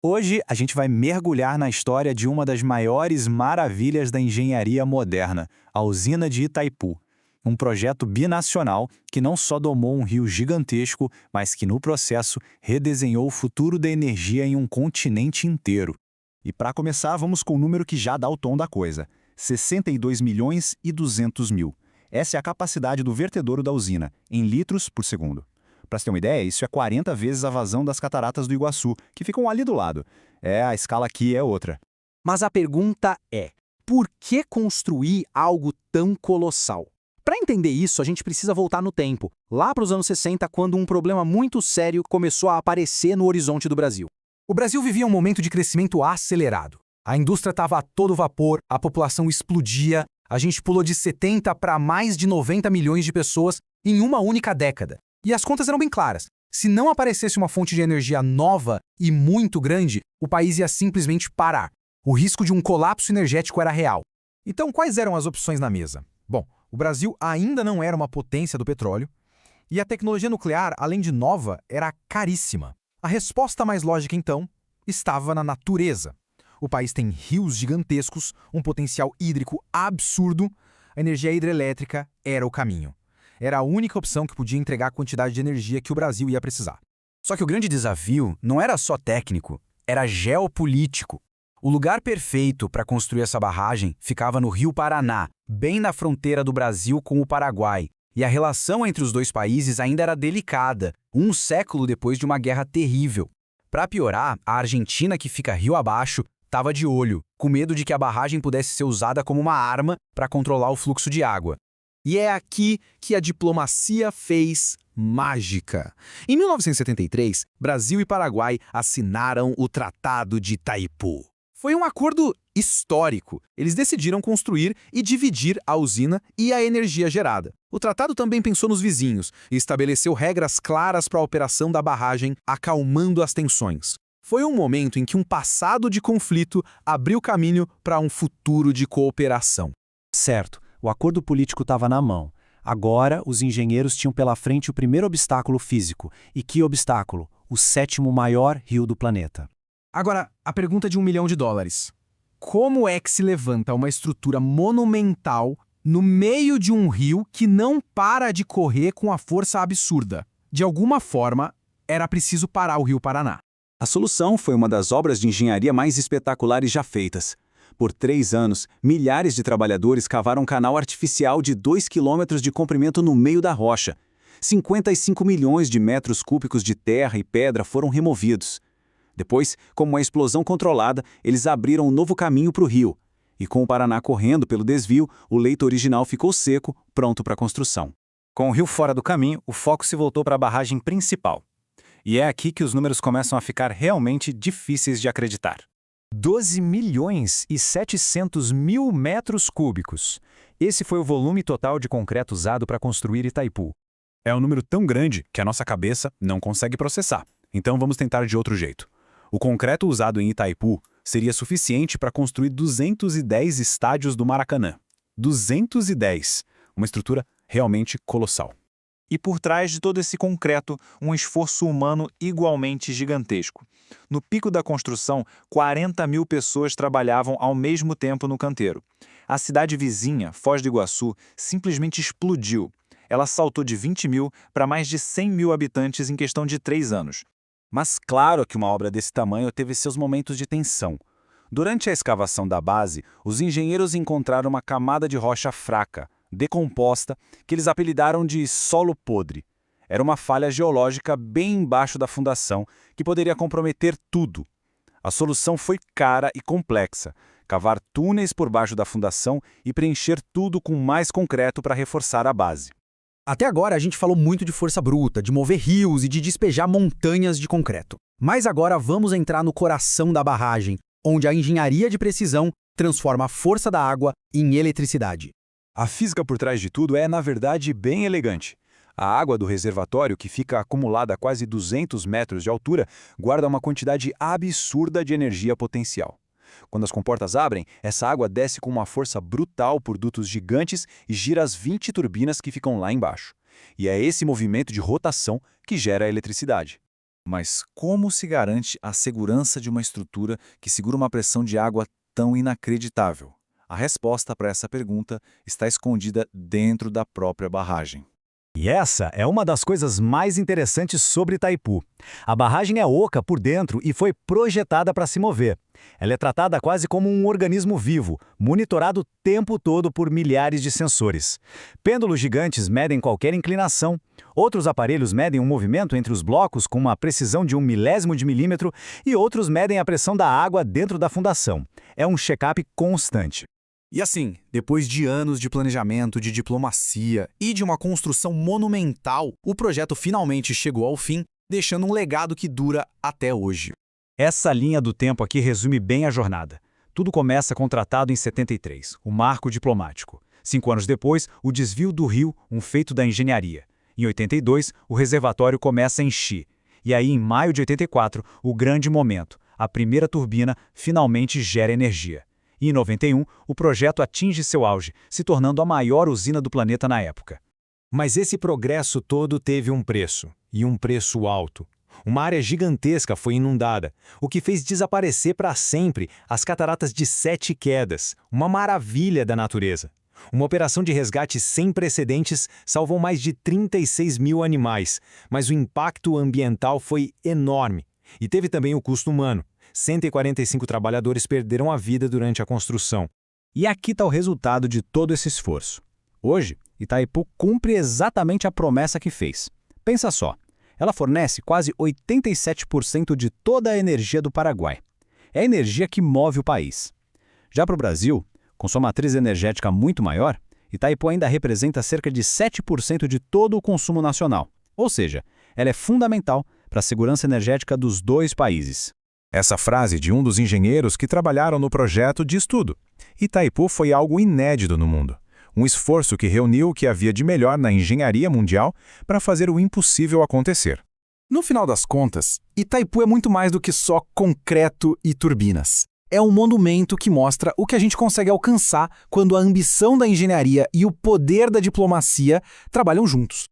Hoje a gente vai mergulhar na história de uma das maiores maravilhas da engenharia moderna, a usina de Itaipu. Um projeto binacional que não só domou um rio gigantesco, mas que no processo redesenhou o futuro da energia em um continente inteiro. E para começar, vamos com o número que já dá o tom da coisa: 62 milhões e 200 mil. Essa é a capacidade do vertedouro da usina, em litros por segundo. Para você ter uma ideia, isso é 40 vezes a vazão das cataratas do Iguaçu, que ficam ali do lado. A escala aqui é outra. Mas a pergunta é, por que construir algo tão colossal? Para entender isso, a gente precisa voltar no tempo, lá para os anos 60, quando um problema muito sério começou a aparecer no horizonte do Brasil. O Brasil vivia um momento de crescimento acelerado. A indústria estava a todo vapor, a população explodia, a gente pulou de 70 para mais de 90 milhões de pessoas em uma única década. E as contas eram bem claras. Se não aparecesse uma fonte de energia nova e muito grande, o país ia simplesmente parar. O risco de um colapso energético era real. Então, quais eram as opções na mesa? Bom, o Brasil ainda não era uma potência do petróleo e a tecnologia nuclear, além de nova, era caríssima. A resposta mais lógica, então, estava na natureza. O país tem rios gigantescos, um potencial hídrico absurdo. A energia hidrelétrica era o caminho. Era a única opção que podia entregar a quantidade de energia que o Brasil ia precisar. Só que o grande desafio não era só técnico, era geopolítico. O lugar perfeito para construir essa barragem ficava no Rio Paraná, bem na fronteira do Brasil com o Paraguai. E a relação entre os dois países ainda era delicada, um século depois de uma guerra terrível. Para piorar, a Argentina, que fica rio abaixo, estava de olho, com medo de que a barragem pudesse ser usada como uma arma para controlar o fluxo de água. E é aqui que a diplomacia fez mágica. Em 1973, Brasil e Paraguai assinaram o Tratado de Itaipu. Foi um acordo histórico. Eles decidiram construir e dividir a usina e a energia gerada. O tratado também pensou nos vizinhos e estabeleceu regras claras para a operação da barragem, acalmando as tensões. Foi um momento em que um passado de conflito abriu caminho para um futuro de cooperação. Certo, o acordo político estava na mão. Agora, os engenheiros tinham pela frente o primeiro obstáculo físico. E que obstáculo? O sétimo maior rio do planeta. Agora, a pergunta de $1 milhão. Como é que se levanta uma estrutura monumental no meio de um rio que não para de correr com a força absurda? De alguma forma, era preciso parar o Rio Paraná. A solução foi uma das obras de engenharia mais espetaculares já feitas. Por 3 anos, milhares de trabalhadores cavaram um canal artificial de 2 quilômetros de comprimento no meio da rocha. 55 milhões de metros cúbicos de terra e pedra foram removidos. Depois, como uma explosão controlada, eles abriram um novo caminho para o rio. E com o Paraná correndo pelo desvio, o leito original ficou seco, pronto para a construção. Com o rio fora do caminho, o foco se voltou para a barragem principal. E é aqui que os números começam a ficar realmente difíceis de acreditar. 12 milhões e 700 mil metros cúbicos. Esse foi o volume total de concreto usado para construir Itaipu. É um número tão grande que a nossa cabeça não consegue processar. Então vamos tentar de outro jeito. O concreto usado em Itaipu seria suficiente para construir 210 estádios do Maracanã. 210! Uma estrutura realmente colossal. E por trás de todo esse concreto, um esforço humano igualmente gigantesco. No pico da construção, 40 mil pessoas trabalhavam ao mesmo tempo no canteiro. A cidade vizinha, Foz do Iguaçu, simplesmente explodiu. Ela saltou de 20 mil para mais de 100 mil habitantes em questão de 3 anos. Mas claro que uma obra desse tamanho teve seus momentos de tensão. Durante a escavação da base, os engenheiros encontraram uma camada de rocha fraca, decomposta, que eles apelidaram de solo podre. Era uma falha geológica bem embaixo da fundação, que poderia comprometer tudo. A solução foi cara e complexa: cavar túneis por baixo da fundação e preencher tudo com mais concreto para reforçar a base. Até agora a gente falou muito de força bruta, de mover rios e de despejar montanhas de concreto. Mas agora vamos entrar no coração da barragem, onde a engenharia de precisão transforma a força da água em eletricidade. A física por trás de tudo é, na verdade, bem elegante. A água do reservatório, que fica acumulada a quase 200 metros de altura, guarda uma quantidade absurda de energia potencial. Quando as comportas abrem, essa água desce com uma força brutal por dutos gigantes e gira as 20 turbinas que ficam lá embaixo. E é esse movimento de rotação que gera a eletricidade. Mas como se garante a segurança de uma estrutura que segura uma pressão de água tão inacreditável? A resposta para essa pergunta está escondida dentro da própria barragem. E essa é uma das coisas mais interessantes sobre Itaipu. A barragem é oca por dentro e foi projetada para se mover. Ela é tratada quase como um organismo vivo, monitorado o tempo todo por milhares de sensores. Pêndulos gigantes medem qualquer inclinação. Outros aparelhos medem o movimento entre os blocos com uma precisão de 1 milésimo de milímetro e outros medem a pressão da água dentro da fundação. É um check-up constante. E assim, depois de anos de planejamento, de diplomacia e de uma construção monumental, o projeto finalmente chegou ao fim, deixando um legado que dura até hoje. Essa linha do tempo aqui resume bem a jornada. Tudo começa com o tratado em 73, o marco diplomático. 5 anos depois, o desvio do rio, um feito da engenharia. Em 82, o reservatório começa a encher. E aí, em maio de 84, o grande momento. A primeira turbina finalmente gera energia. E em 91, o projeto atinge seu auge, se tornando a maior usina do planeta na época. Mas esse progresso todo teve um preço, e um preço alto. Uma área gigantesca foi inundada, o que fez desaparecer para sempre as cataratas de 7 Quedas, uma maravilha da natureza. Uma operação de resgate sem precedentes salvou mais de 36 mil animais, mas o impacto ambiental foi enorme. E teve também o custo humano. 145 trabalhadores perderam a vida durante a construção. E aqui está o resultado de todo esse esforço. Hoje, Itaipu cumpre exatamente a promessa que fez. Pensa só, ela fornece quase 87% de toda a energia do Paraguai. É a energia que move o país. Já para o Brasil, com sua matriz energética muito maior, Itaipu ainda representa cerca de 7% de todo o consumo nacional. Ou seja, ela é fundamental para a segurança energética dos dois países. Essa frase de um dos engenheiros que trabalharam no projeto diz tudo. Itaipu foi algo inédito no mundo. Um esforço que reuniu o que havia de melhor na engenharia mundial para fazer o impossível acontecer. No final das contas, Itaipu é muito mais do que só concreto e turbinas. É um monumento que mostra o que a gente consegue alcançar quando a ambição da engenharia e o poder da diplomacia trabalham juntos.